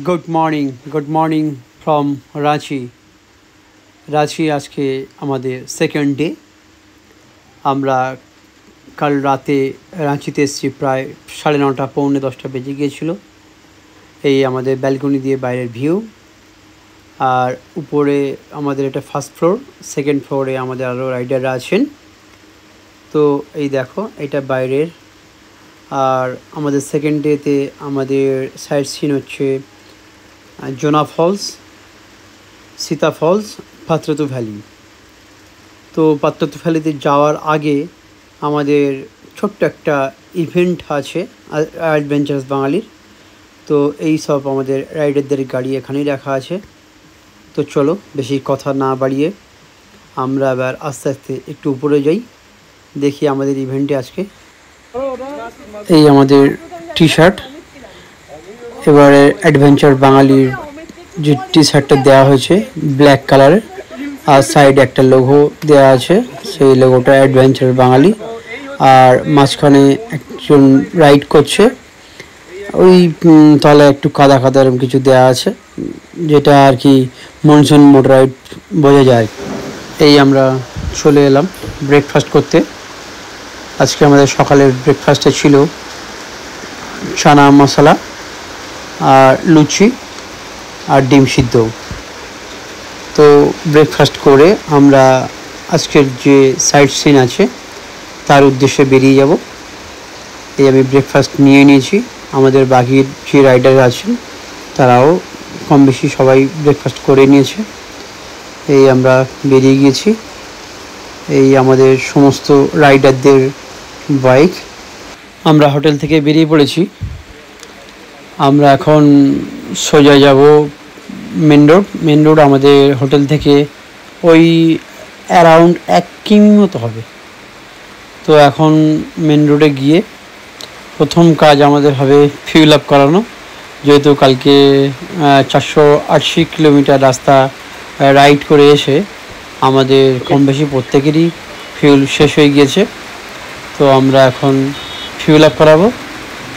Good morning from Ranchi. আজকে আমাদের second day. আমরা কাল রাতে রাঁচিতে এসেছি, প্রায় 9:30 পৌনে 10টা বেজে গিয়েছিল। এই আমাদের ব্যালকনি দিয়ে বাইরের ভিউ, আর উপরে আমাদের এটা ফার্স্ট ফ্লোর, সেকেন্ড ফ্লোরে আমাদের আরও রাইডাররা আছেন। তো এই দেখো, এটা বাইরের। আর আমাদের সেকেন্ড ডেতে আমাদের সাইট সিন হচ্ছে জোনা false, Sita false, Patratu valley. তো পাত্রতু ভ্যালিতে যাওয়ার আগে আমাদের ছোট্ট একটা ইভেন্ট আছে অ্যাডভেঞ্চারাস বাঙালির। তো এই সব আমাদের রাইডারদের গাড়ি এখানেই রাখা আছে। তো চলো বেশি কথা না বাড়িয়ে আমরা এবার আস্তে আস্তে একটু উপরে যাই, দেখি আমাদের ইভেন্টে আজকে। এই আমাদের টি শার্ট, এবারে অ্যাডভেঞ্চার বাঙালির যে টি শার্টটা দেওয়া হয়েছে ব্ল্যাক কালারের, আর সাইডে একটা লোগো দেওয়া আছে, সেই লোগোটা অ্যাডভেঞ্চার বাঙালি। আর মাঝখানে একজন রাইড করছে, ওই তলায় একটু কাদা কাদা এরকম কিছু দেওয়া আছে, যেটা আর কি মনসুন মোটর রাইড বোঝা যায়। এই আমরা চলে এলাম ব্রেকফাস্ট করতে। আজকে আমাদের সকালের ব্রেকফাস্টে ছিল চানা মশলা আর লুচি আর ডিম সিদ্ধ। তো ব্রেকফাস্ট করে আমরা আজকের যে সাইট সিন আছে তার উদ্দেশ্যে বেরিয়ে যাব। এই আমি ব্রেকফাস্ট নিয়ে নিয়েছি, আমাদের বাকি যে রাইডার আছেন তারাও কম বেশি সবাই ব্রেকফাস্ট করে নিয়েছে। এই আমরা বেরিয়ে গিয়েছি। এই আমাদের সমস্ত রাইডারদের বাইক। আমরা হোটেল থেকে বেরিয়ে পড়েছি। আমরা এখন সোজা যাব মেন রোড। আমাদের হোটেল থেকে ওই অ্যারাউন্ড 1 কিমি মতো হবে। তো এখন মেন রোডে গিয়ে প্রথম কাজ আমাদের হবে ফিউল আপ করানো, যেহেতু কালকে 480 কিলোমিটার রাস্তা রাইড করে এসে আমাদের কম বেশি প্রত্যেকেরই ফিউল শেষ হয়ে গিয়েছে। তো আমরা এখন ফিউল আপ করাবো।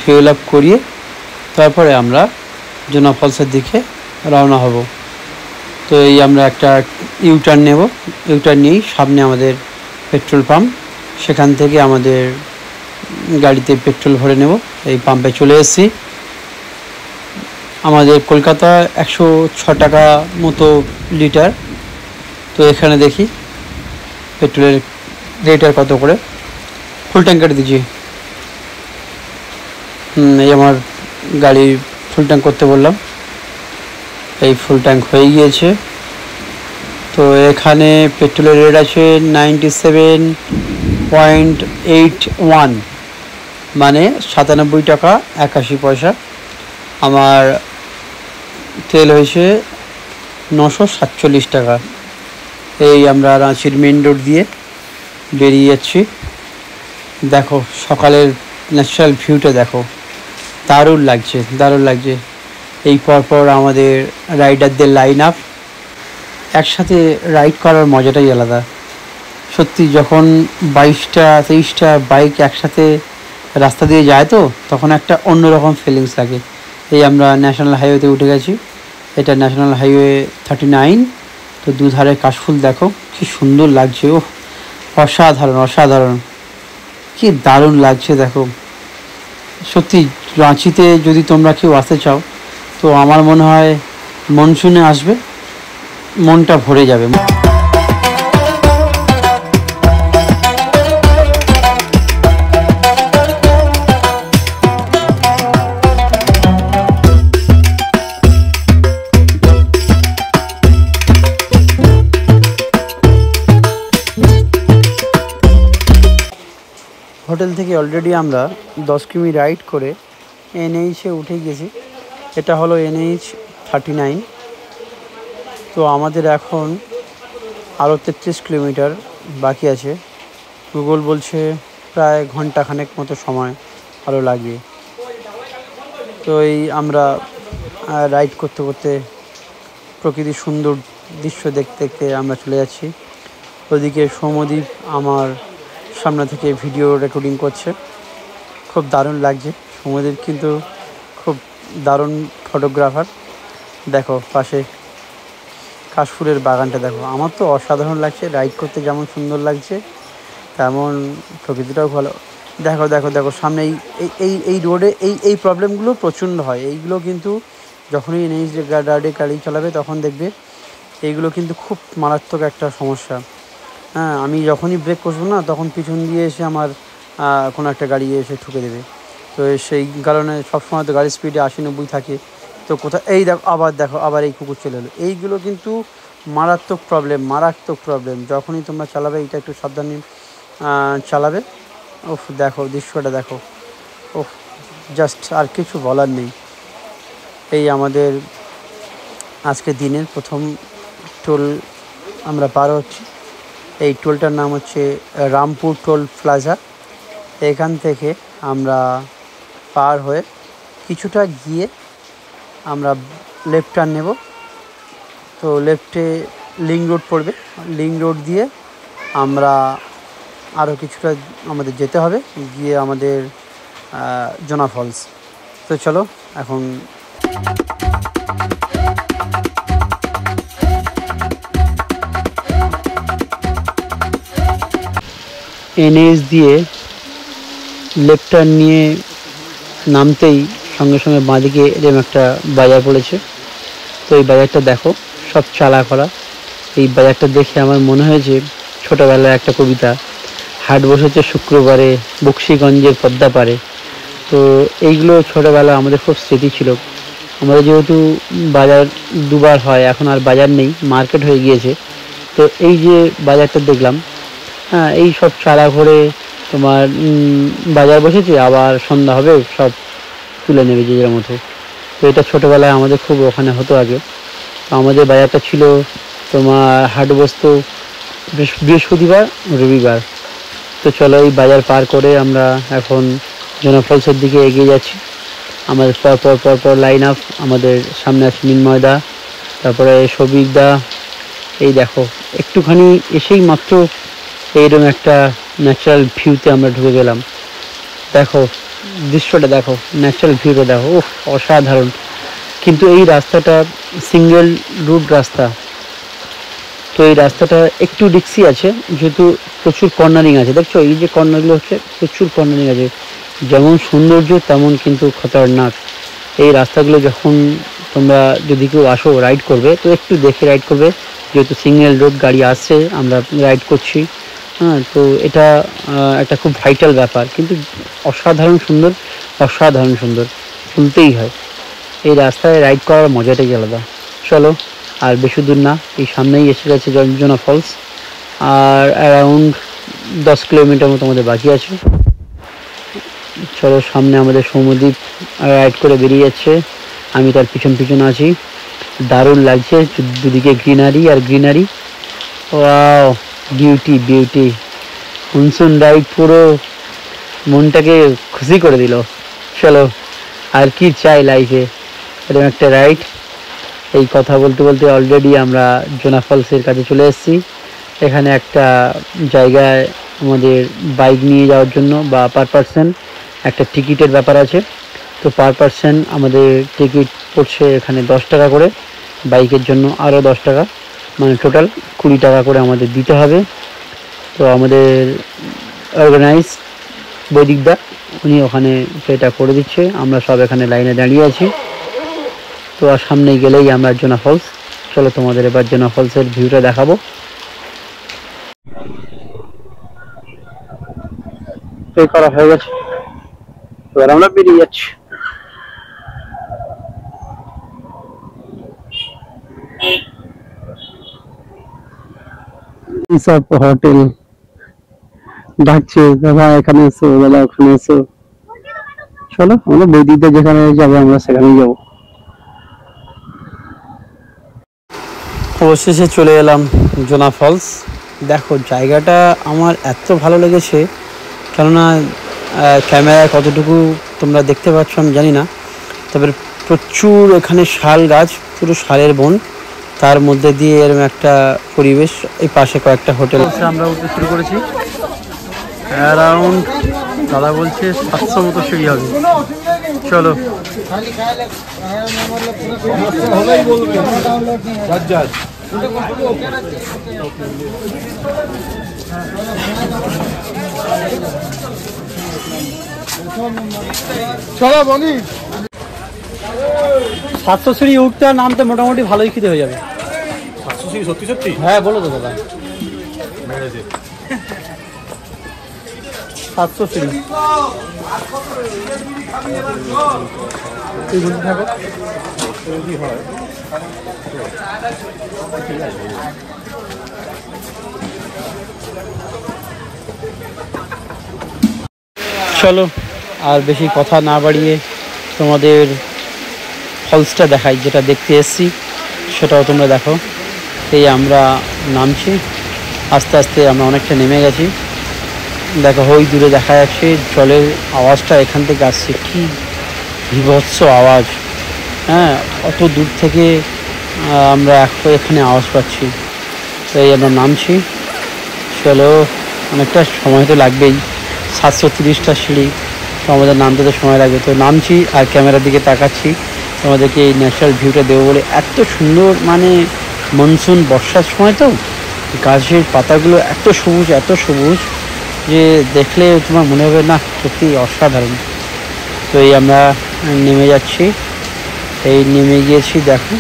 ফিউল আপ করিয়ে তারপরে আমরা জোনা ফলসের দিকে রওনা হব। তো এই আমরা একটা ইউটার্ন নেব, ইউটার্ন নিয়েই সামনে আমাদের পেট্রোল পাম্প, সেখান থেকে আমাদের গাড়িতে পেট্রোল ভরে নেব। এই পাম্পে চলে এসেছি। আমাদের কলকাতা 106 টাকা মতো লিটার। তো এখানে দেখি পেট্রোলের লিটার কত করে। ফুল ট্যাঙ্ক করে দিচ্ছি। এই আমার গাড়ি ফুল ট্যাঙ্ক করতে বললাম, এই ফুল ট্যাঙ্ক হয়ে গিয়েছে। তো এখানে পেট্রোলের রেট আছে 97.81, মানে 97 টাকা 81 পয়সা। আমার তেল হয়েছে 947 টাকা। এই আমরা রাঁচির মেন রোড দিয়ে বেরিয়ে যাচ্ছি। দেখো সকালের ন্যাচারাল ভিউটা দেখো, দারুণ লাগছে। এই পরপর আমাদের রাইডারদের লাইন আপ। একসাথে রাইড করার মজাটাই আলাদা সত্যি। যখন 22টা-23টা বাইক একসাথে রাস্তা দিয়ে যায় তো তখন একটা অন্যরকম ফিলিংস লাগে। এই আমরা ন্যাশনাল হাইওয়েতে উঠে গেছি। এটা ন্যাশনাল হাইওয়ে 39। তো দুধারে কাশফুল দেখো কি সুন্দর লাগছে। ও অসাধারণ, কি দারুণ লাগছে দেখো। সত্যি রাঁচিতে যদি তোমরা কেউ আসতে চাও তো আমার মনে হয় মনসুনে আসবে, মনটা ভরে যাবে। হোটেল থেকে অলরেডি আমরা 10 কিমি রাইড করে NH-এ উঠে গেছি। এটা হলো NH 39। তো আমাদের এখন আরও 33 কিলোমিটার বাকি আছে। গুগল বলছে প্রায় ঘন্টাখানেক মতো সময় আরও লাগবে। তো এই আমরা রাইড করতে করতে প্রকৃতির সুন্দর দৃশ্য দেখতে দেখতে আমরা চলে যাচ্ছি। ওদিকে সৌম্যদীপ আমার সামনে থেকে ভিডিও রেকর্ডিং করছে, খুব দারুণ লাগছে। সৌম্যদীপ কিন্তু খুব দারুণ ফটোগ্রাফার। দেখো পাশে কাশফুলের বাগানটা দেখো, আমার তো অসাধারণ লাগছে। রাইড করতে যেমন সুন্দর লাগছে তেমন প্রকৃতিটাও ভালো। দেখো দেখো দেখো সামনে এই রোডে এই প্রবলেমগুলো প্রচণ্ড হয়। এইগুলো কিন্তু যখনই এনএইচ রাইডে গাড়ি চালাবে তখন দেখবে এইগুলো কিন্তু খুব মারাত্মক একটা সমস্যা। হ্যাঁ, আমি যখনই ব্রেক কষবো না তখন পিছন দিয়ে এসে আমার কোনো একটা গাড়ি এসে ঠুকে দেবে। তো সেই কারণে সবসময় তো গাড়ির স্পিডে 80-90 থাকে। তো কোথায় এই দেখো আবার এই কুকুর চলে এলো। এইগুলো কিন্তু মারাত্মক প্রবলেম। যখনই তোমরা চালাবে এইটা একটু সাবধানে চালাবে। ওফ দেখো দৃশ্যটা দেখো, ওফ জাস্ট আর কিছু বলার নেই। এই আমাদের আজকে দিনের প্রথম টোল আমরা পার হচ্ছি। এই টোলটার নাম হচ্ছে রামপুর টোল প্লাজা। এখান থেকে আমরা পার হয়ে কিছুটা গিয়ে আমরা লেফট টার্ন নেব। তো লেফটে লিঙ্ক রোড পড়বে, লিঙ্ক রোড দিয়ে আমরা আরও কিছুটা আমাদের যেতে হবে, গিয়ে আমাদের জোনা ফলস। তো চলো এখন এনএইচ দিয়ে লেফট টার্ন নিয়ে নামতেই সঙ্গে সঙ্গে বাঁদিকে এরকম একটা বাজার পড়েছে। তো এই বাজারটা দেখো সব চালা করা। এই বাজারটা দেখে আমার মনে হয়েছে ছোটোবেলার একটা কবিতা, হাট বসেছে শুক্রবারে বক্সিগঞ্জের পদ্মা পারে। তো এইগুলো ছোটোবেলা আমাদের খুব স্মৃতি ছিল। আমাদের যেহেতু বাজার দুবার হয়, এখন আর বাজার নেই, মার্কেট হয়ে গিয়েছে। তো এই যে বাজারটা দেখলাম, হ্যাঁ এই সব চারা ঘরে তোমার বাজার বসেছে, আবার সন্ধ্যা হবে সব তুলে নেবে যে যার মতো। তো এটা ছোটোবেলায় আমাদের খুব ওখানে হতো আগে। তো আমাদের বাজারটা ছিল তোমার হাট বসতো বৃহস্পতিবার রবিবার। তো চলো এই বাজার পার করে আমরা এখন জোনা ফলসের দিকে এগিয়ে যাচ্ছি। আমাদের পর লাইন আপ, আমাদের সামনে আছে মিনময়দা, তারপরে সবিকদা। এই দেখো একটুখানি এসেই মাত্র এইরকম একটা ন্যাচারাল ভিউতে আমরা ঢুকে গেলাম। দেখো দৃশ্যটা দেখো, ন্যাচারাল ভিউটা দেখো, ওহ অসাধারণ। কিন্তু এই রাস্তাটা সিঙ্গেল রুট রাস্তা। তো এই রাস্তাটা একটু রিক্সি আছে, যেহেতু প্রচুর কর্নারিং আছে। দেখছো এই যে কর্নারগুলো হচ্ছে, প্রচুর কর্নারিং আছে। যেমন সৌন্দর্য তেমন কিন্তু খতরনাক। এই রাস্তাগুলো যখন তোমরা যদি কেউ আসো রাইড করবে, তো একটু দেখে রাইড করবে, যেহেতু সিঙ্গেল রোড গাড়ি আসছে, আমরা রাইড করছি। হ্যাঁ, তো এটা একটা খুব ভাইটাল ব্যাপার, কিন্তু অসাধারণ সুন্দর শুনতেই হয়। এই রাস্তায় রাইড করার মজাটাই আলাদা। চলো আর বেশি দূর না, এই সামনেই এসে গেছে জোনা ফলস। আর অ্যারাউন্ড 10 কিলোমিটার মতো আমাদের বাকি আছে। চলো সামনে আমাদের সৌম্যদ্বীপ রাইড করে বেরিয়ে যাচ্ছে, আমি তার পিছন আছি। দারুণ লাগছে, দুদিকে গ্রিনারি আর greenery. Wow, beauty. Monsoon ride পুরো মনটাকে খুশি করে দিল। চলো আর কি চাই লাইফে, এরকম একটা রাইড। এই কথা বলতে অলরেডি আমরা জোনা ফলসের কাছে চলে এসেছি। এখানে একটা জায়গায় আমাদের বাইক নিয়ে যাওয়ার জন্য বা পার পারসন একটা টিকিটের ব্যাপার আছে। তো পার পারসন আমাদের টিকিট পড়ছে এখানে 10 টাকা করে, বাইকের জন্য আরও 10 টাকা, মানে টোটাল 20 টাকা করে আমাদের দিতে হবে। তো আমাদের অর্গানাইজ বৈদিকদা উনি ওখানে সেটা করে দিচ্ছে, আমরা সব এখানে লাইনে দাঁড়িয়ে আছি। তো আর সামনে গেলেই আমরা জোনা ফলস। চলো তোমাদের এবার জোনা ফলসের ভিউটা দেখাবো। পে করা হয়ে গেছে, এবার আমরা বেরিয়ে যাচ্ছি। সব হোটেল ডাকছে, দাদা এখানে এসো, দাদা ওখানে এসো। চলো আমরা বৈদিকদের যেখানে যাবো আমরা সেখানেই যাবো। অবশেষে চলে এলাম জোনা ফলস। দেখো জায়গাটা আমার এত ভালো লেগেছে, কেননা ক্যামেরায় কতটুকু তোমরা দেখতে পাচ্ছ আমি জানি না, তবে প্রচুর এখানে শাল গাছ, পুরো শালের বন, তার মধ্যে দিয়ে এরকম একটা পরিবেশ। এই পাশে কয়েকটা হোটেল আমরা উঠতে শুরু করেছি। অ্যারাউন্ড দাদা বলছে 700 মতো সিঁড়ি হবে। চলো চলো বনি 700 সিঁড়ি উঠতে আর নামতে মোটামুটি ভালোই খিদে হয়ে যাবে। 700 সিঁড়ি সত্যি সত্যি? হ্যাঁ বলো তো দাদা। 700 সিঁড়ি তুই বলতে থাকো। চলো আর বেশি কথা না বাড়িয়ে তোমাদের ফলসটা দেখাই, যেটা দেখতে এসছি সেটাও তোমরা দেখো। এই আমরা নামছি, আস্তে আস্তে আমরা অনেকটা নেমে গেছি। দেখো ওই দূরে দেখা যাচ্ছে জলের আওয়াজটা এখান থেকে আসছে, কি বীভৎস আওয়াজ। হ্যাঁ, অত দূর থেকে আমরা এখানে আওয়াজ পাচ্ছি। তো এই আমরা নামছি। চলো, অনেকটা সময় তো লাগবেই, 730টা সিঁড়ি, তো আমাদের নামতে তো সময় লাগবে। তো নামছি আর ক্যামেরার দিকে তাকাচ্ছি তোমাদেরকে এই ন্যাচারাল ভিউটা দেবো বলে। এত সুন্দর, মানে মনসুন বর্ষার সময় তো গাছের পাতাগুলো এত সবুজ, এত সবুজ যে দেখলে তোমার মনে হবে না সত্যি অসাধারণ। তো এই আমরা নেমে যাচ্ছি, এই নেমে গিয়েছি। দেখো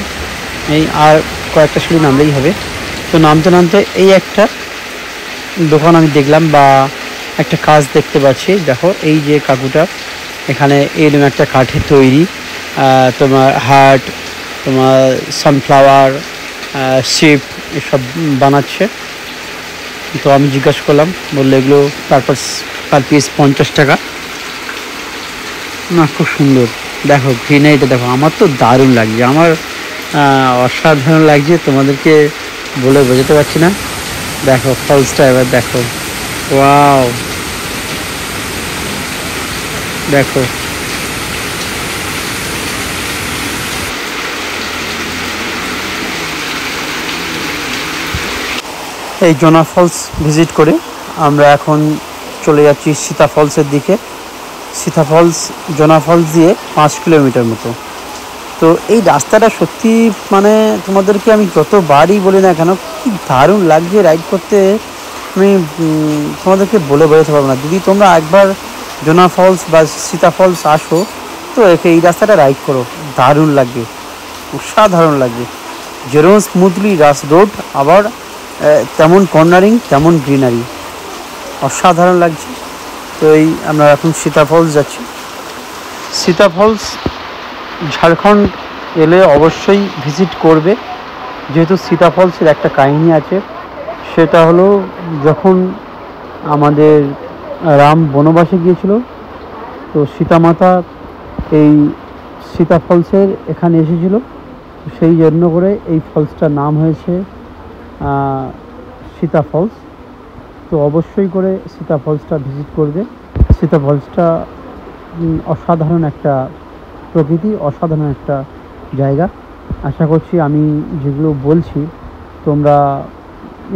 এই আর কয়েকটা সিঁড়ি নামলেই হবে। তো নামতে নামতে এই একটা দোকান আমি দেখলাম, বা একটা কাজ দেখতে পাচ্ছি। দেখো এই যে কাকুটা এখানে এরকম একটা কাঠের তৈরি তোমার হার্ট, তোমার সানফ্লাওয়ার, শিপ এসব বানাচ্ছে। তো আমি জিজ্ঞাসা করলাম, বললো এগুলো পার পিস 50 টাকা। না, খুব সুন্দর। দেখো গ্রিনারিটা দেখো, আমার তো দারুণ লাগছে, আমার অসাধারণ লাগছে, তোমাদেরকে বলে বোঝাতে পারছি না। দেখো ফলসটা এবার দেখো, ওয়াও, দেখো এই জোনা ফলস ভিজিট করে আমরা এখন চলে যাচ্ছি সীতা ফলসের দিকে। সীতা ফলস জোনা ফলস দিয়ে 5 কিলোমিটার মতো। তো এই রাস্তাটা সত্যি, মানে তোমাদেরকে আমি যতবারই বলি না কেন, কি দারুণ লাগছে রাইড করতে, আমি তোমাদেরকে বলে বোঝাতে পারবো না। যদি তোমরা একবার জোনা ফলস বা সীতা ফলস আসো, তো এই রাস্তাটা রাইড করো, দারুণ লাগবে, অসাধারণ লাগবে। যেরকম স্মুথলি রোড, আবার তেমন কর্নারিং, তেমন গ্রিনারি, অসাধারণ লাগছে। তো এই আমরা এখন সীতা ফলস যাচ্ছি। সীতা ফলস ঝাড়খণ্ড এলে অবশ্যই ভিজিট করবে, যেহেতু সীতা ফলসের একটা কাহিনী আছে। সেটা হলো, যখন আমাদের রাম বনবাসে গিয়েছিল, তো সীতামাতা এই সীতা ফলসের এখানে এসেছিল, সেই জন্য করে এই ফলসটার নাম হয়েছে সীতা ফলস। তো অবশ্যই করে সীতা ফলসটা ভিজিট করবে। সীতা ফলসটা অসাধারণ একটা প্রকৃতি, অসাধারণ একটা জায়গা। আশা করছি আমি যেগুলো বলছি তোমরা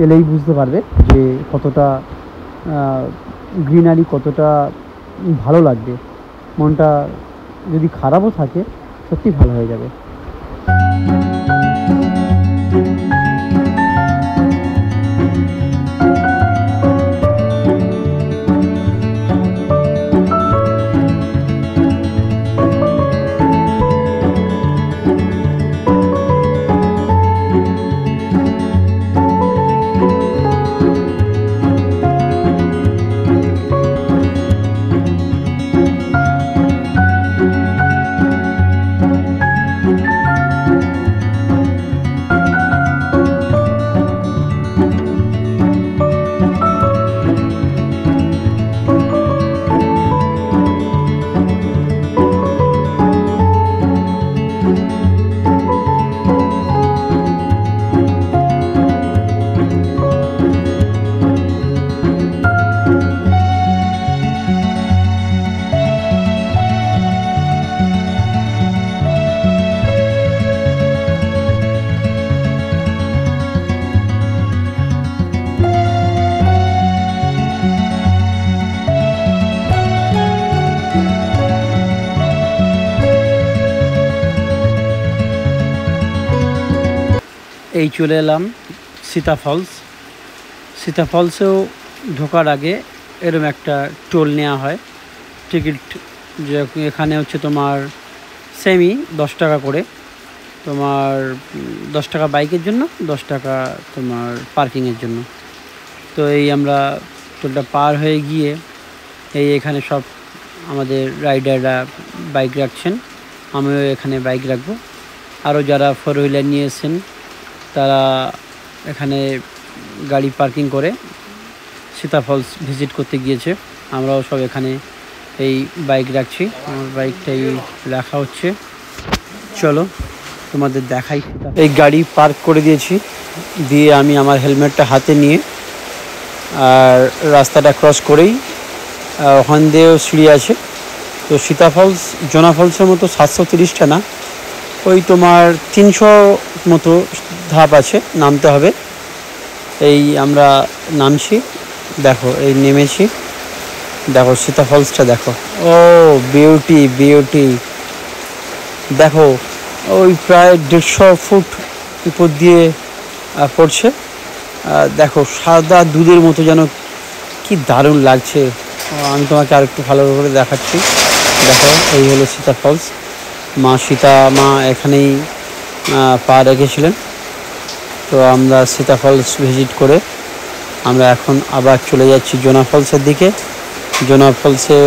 এলেই বুঝতে পারবে যে কতটা গ্রিনারি, কতটা ভালো লাগবে। মনটা যদি খারাপও থাকে, সত্যি ভালো হয়ে যাবে। এই চলে এলাম সীতা ফলস। সীতা ফলসেও ঢোকার আগে এরকম একটা টোল নেওয়া হয়, টিকিট। যে এখানে হচ্ছে তোমার সেমি 10 টাকা করে, তোমার 10 টাকা বাইকের জন্য, 10 টাকা তোমার পার্কিংয়ের জন্য। তো এই আমরা টোলটা পার হয়ে গিয়ে এখানে সব আমাদের রাইডাররা বাইক রাখছেন, আমিও এখানে বাইক রাখবো। আরও যারা 4 হুইলার নিয়েছেন তারা এখানে গাড়ি পার্কিং করে সীতা ফলস ভিজিট করতে গিয়েছে। আমরাও সব এখানে এই বাইক রাখছি, আমার বাইকটাই রাখা হচ্ছে। চলো তোমাদের দেখাই। এই গাড়ি পার্ক করে দিয়েছি, দিয়ে আমি আমার হেলমেটটা হাতে নিয়ে আর রাস্তাটা ক্রস করেই ওখান দিয়েও সিঁড়ি আছে। তো সীতা ফলস জোনা ফলসের মতো 730টা না, ওই তোমার 300 মতো ধাপ আছে, নামতে হবে। এই আমরা নামছি, দেখো এই নেমেছি, দেখো সীতা ফলসটা দেখো। ও বিউটি বিউটি, দেখো ওই প্রায় 150 ফুট উপর দিয়ে পড়ছে। দেখো সাদা দুধের মতো, যেন কি দারুণ লাগছে। আমি তোমাকে আর একটু ভালো করে দেখাচ্ছি। দেখো এই হলো সীতা ফলস। মা সীতা মা এখানেই পা রেখেছিলেন। তো আমরা সীতা ফলস ভিজিট করে আমরা এখন আবার চলে যাচ্ছি জোনা ফলসের দিকে। জোনা ফলসে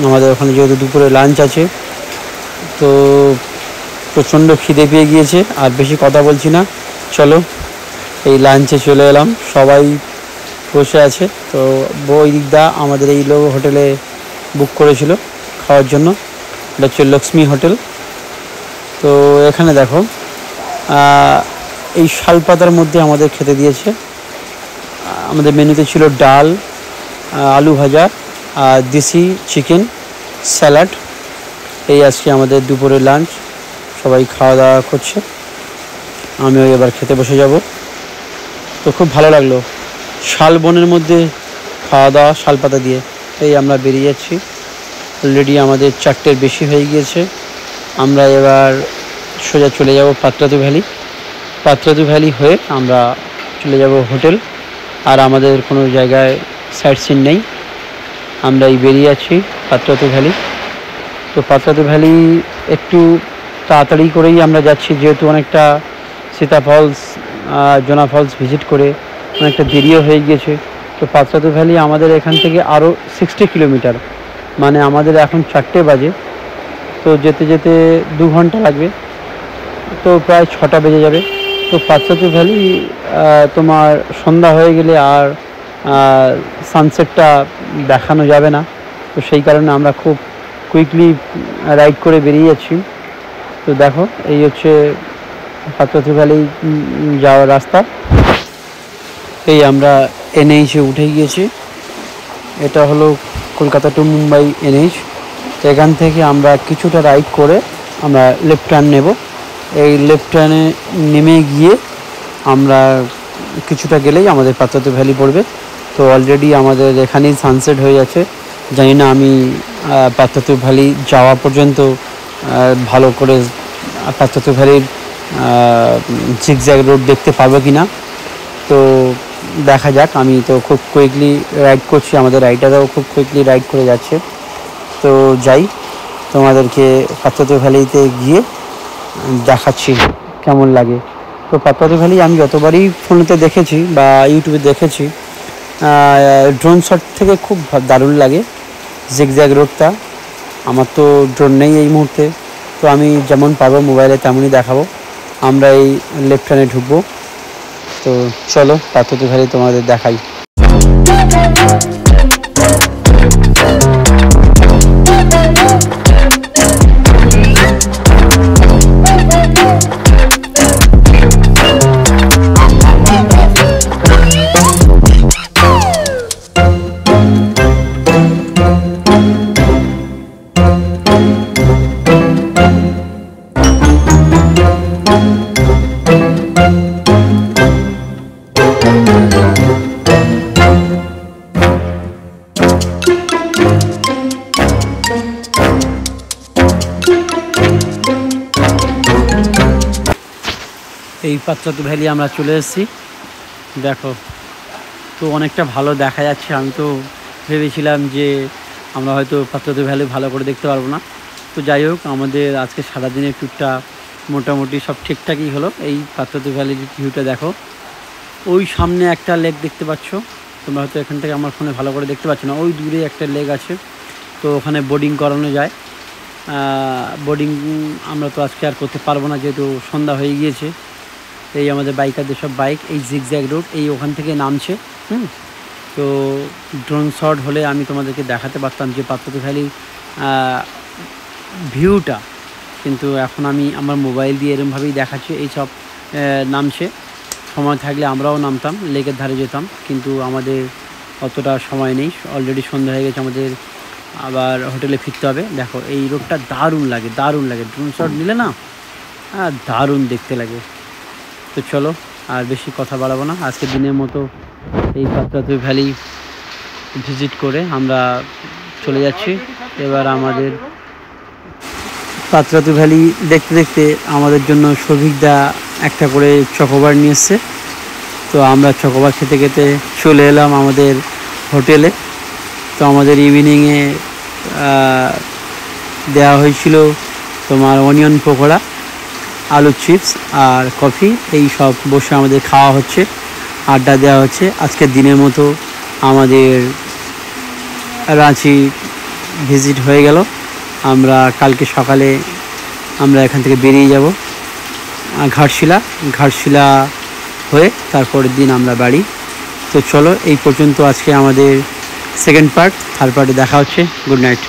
আমাদের ওখানে যেহেতু দুপুরে লাঞ্চ আছে, তো প্রচণ্ড খিদে পেয়ে গিয়েছে, আর বেশি কথা বলছি না, চলো এই লাঞ্চে চলে এলাম। সবাই বসে আছে। তো ওই দিকদা আমাদের এই লোক হোটেলে বুক করেছিল খাওয়ার জন্য, এটা হচ্ছে লক্ষ্মী হোটেল। তো এখানে দেখো এই শালপাতার মধ্যে আমাদের খেতে দিয়েছে। আমাদের মেনুতে ছিল ডাল, আলু ভাজা, দেশি চিকেন, স্যালাড। এই আজকে আমাদের দুপুরের লাঞ্চ। সবাই খাওয়া দাওয়া করছে, আমিও এবার খেতে বসে যাব। তো খুব ভালো লাগলো, শাল বনের মধ্যে খাওয়া দাওয়া শালপাতা দিয়ে। এই আমরা বেরিয়ে যাচ্ছি, অলরেডি আমাদের 4টের বেশি হয়ে গিয়েছে। আমরা এবার সোজা চলে যাব পাত্রাতু ভ্যালি। পাত্রাতু ভ্যালি হয়ে আমরা চলে যাব হোটেল। আর আমাদের কোনো জায়গায় সাইট সিন নেই, আমরা এই বেরিয়ে আছি পাত্রাতু ভ্যালি। তো পাত্রাতু ভ্যালি একটু তাড়াতাড়ি করেই আমরা যাচ্ছি, যেহেতু অনেকটা সীতা ফলস জোনা ফলস ভিজিট করে অনেকটা দেরিও হয়ে গিয়েছে। তো পাত্রাতু ভ্যালি আমাদের এখান থেকে আরও 60 কিলোমিটার, মানে আমাদের এখন 4টে বাজে, তো যেতে যেতে 2 ঘন্টা লাগবে, তো প্রায় 6টা বেজে যাবে। তো পাত্রাতু ভ্যালি তোমার সন্ধ্যা হয়ে গেলে আর সানসেটটা দেখানো যাবে না, তো সেই কারণে আমরা খুব কুইকলি রাইড করে বেরিয়ে যাচ্ছি। তো দেখো এই হচ্ছে পাত্রাতু ভ্যালি যাওয়ার রাস্তা। এই আমরা এনএইচে উঠে গিয়েছি, এটা হলো কলকাতা টু মুম্বাই এনএইচ। এখান থেকে আমরা কিছুটা রাইড করে আমরা লেফট টার্ন নেব। এই লেফট টার্নে নেমে গিয়ে আমরা কিছুটা গেলেই আমাদের পাত্রাতু ভ্যালি পড়বে। তো অলরেডি আমাদের এখানেই সানসেট হয়ে যাচ্ছে। জানি না আমি পাত্রাতু ভ্যালি যাওয়া পর্যন্ত ভালো করে পাত্রাতু ভ্যালির জিগজ্যাগ রোড দেখতে পারবো কি না, তো দেখা যাক। আমি তো খুব কুইকলি রাইড করছি, আমাদের রাইডাররাও খুব কুইকলি রাইড করে যাচ্ছে। তো যাই, তোমাদেরকে পাত্রাতু ভ্যালিতে গিয়ে দেখাচ্ছি কেমন লাগে। তো পাত্রাতু ভ্যালি আমি যতবারই ফোনেতে দেখেছি বা ইউটিউবে দেখেছি, ড্রোন শট থেকে খুব দারুণ লাগে জিগজ্যাগ রোডটা। আমার তো ড্রোন নেই এই মুহূর্তে, তো আমি যেমন পারবো মোবাইলে তেমনই দেখাবো। আমরা এই লেফট টার্নে ঢুকবো। তো চলো পাত্রাতু ভ্যালি তোমাদের দেখাই। এই পাত্রাতু ভ্যালি আমরা চলে এসেছি। দেখো তো অনেকটা ভালো দেখা যাচ্ছে। আমি তো ভেবেছিলাম যে আমরা হয়তো পাত্রাতু ভ্যালি ভালো করে দেখতে পারবো না। তো যাই হোক, আমাদের আজকে সারাদিনের ট্যুরটা মোটামুটি সব ঠিকঠাকই হলো। এই পাত্রাতু ভ্যালির ভিউটা দেখো, ওই সামনে একটা লেক দেখতে পাচ্ছ তোমরা, হয়তো এখান থেকে আমার ফোনে ভালো করে দেখতে পাচ্ছ না। ওই দূরে একটা লেক আছে, তো ওখানে বোটিং করানো যায়। বোটিং আমরা তো আজকে আর করতে পারবো না, যেহেতু সন্ধ্যা হয়ে গিয়েছে। এই আমাদের বাইকারদের সব বাইক এই জিগজ্যাগ রোড এই ওখান থেকে নামছে। তো ড্রোন শট হলে আমি তোমাদেরকে দেখাতে পারতাম যে পাত্রাতু ভ্যালি ভিউটা, কিন্তু এখন আমি আমার মোবাইল দিয়ে এরমভাবেই দেখাচ্ছি। এই সব নামছে, সময় থাকলে আমরাও নামতাম, লেকের ধারে যেতাম, কিন্তু আমাদের অতটা সময় নেই। অলরেডি সন্ধ্যা হয়ে গেছে, আমাদের আবার হোটেলে ফিরতে হবে। দেখো এই রোডটা দারুণ লাগে, দারুণ লাগে। ড্রোন শট নিলে না দারুণ দেখতে লাগে। তো চলো আর বেশি কথা বাড়াবো না, আজকে দিনের মতো এই পাত্রাতু ভ্যালি ভিজিট করে আমরা চলে যাচ্ছি। এবার আমাদের পাত্রাতু ভ্যালি দেখতে দেখতে আমাদের জন্য সৌভিকদা একটা করে চকোবার নিয়ে এসছে। তো আমরা চকোবার খেতে খেতে চলে এলাম আমাদের হোটেলে। তো আমাদের ইভিনিংয়ে দেওয়া হয়েছিল তোমার অনিয়ন পকোড়া, আলু চিপস আর কফি। এই সব বসে আমাদের খাওয়া হচ্ছে, আড্ডা দেওয়া হচ্ছে। আজকের দিনের মতো আমাদের রাঁচি ভিজিট হয়ে গেল। আমরা কালকে সকালে আমরা এখান থেকে বেরিয়ে যাব ঘাটশিলা হয়ে, তারপরের দিন আমরা বাড়ি। তো চলো এই পর্যন্ত আজকে আমাদের সেকেন্ড পার্ট। থার্ড পার্টে দেখা হচ্ছে। Good night.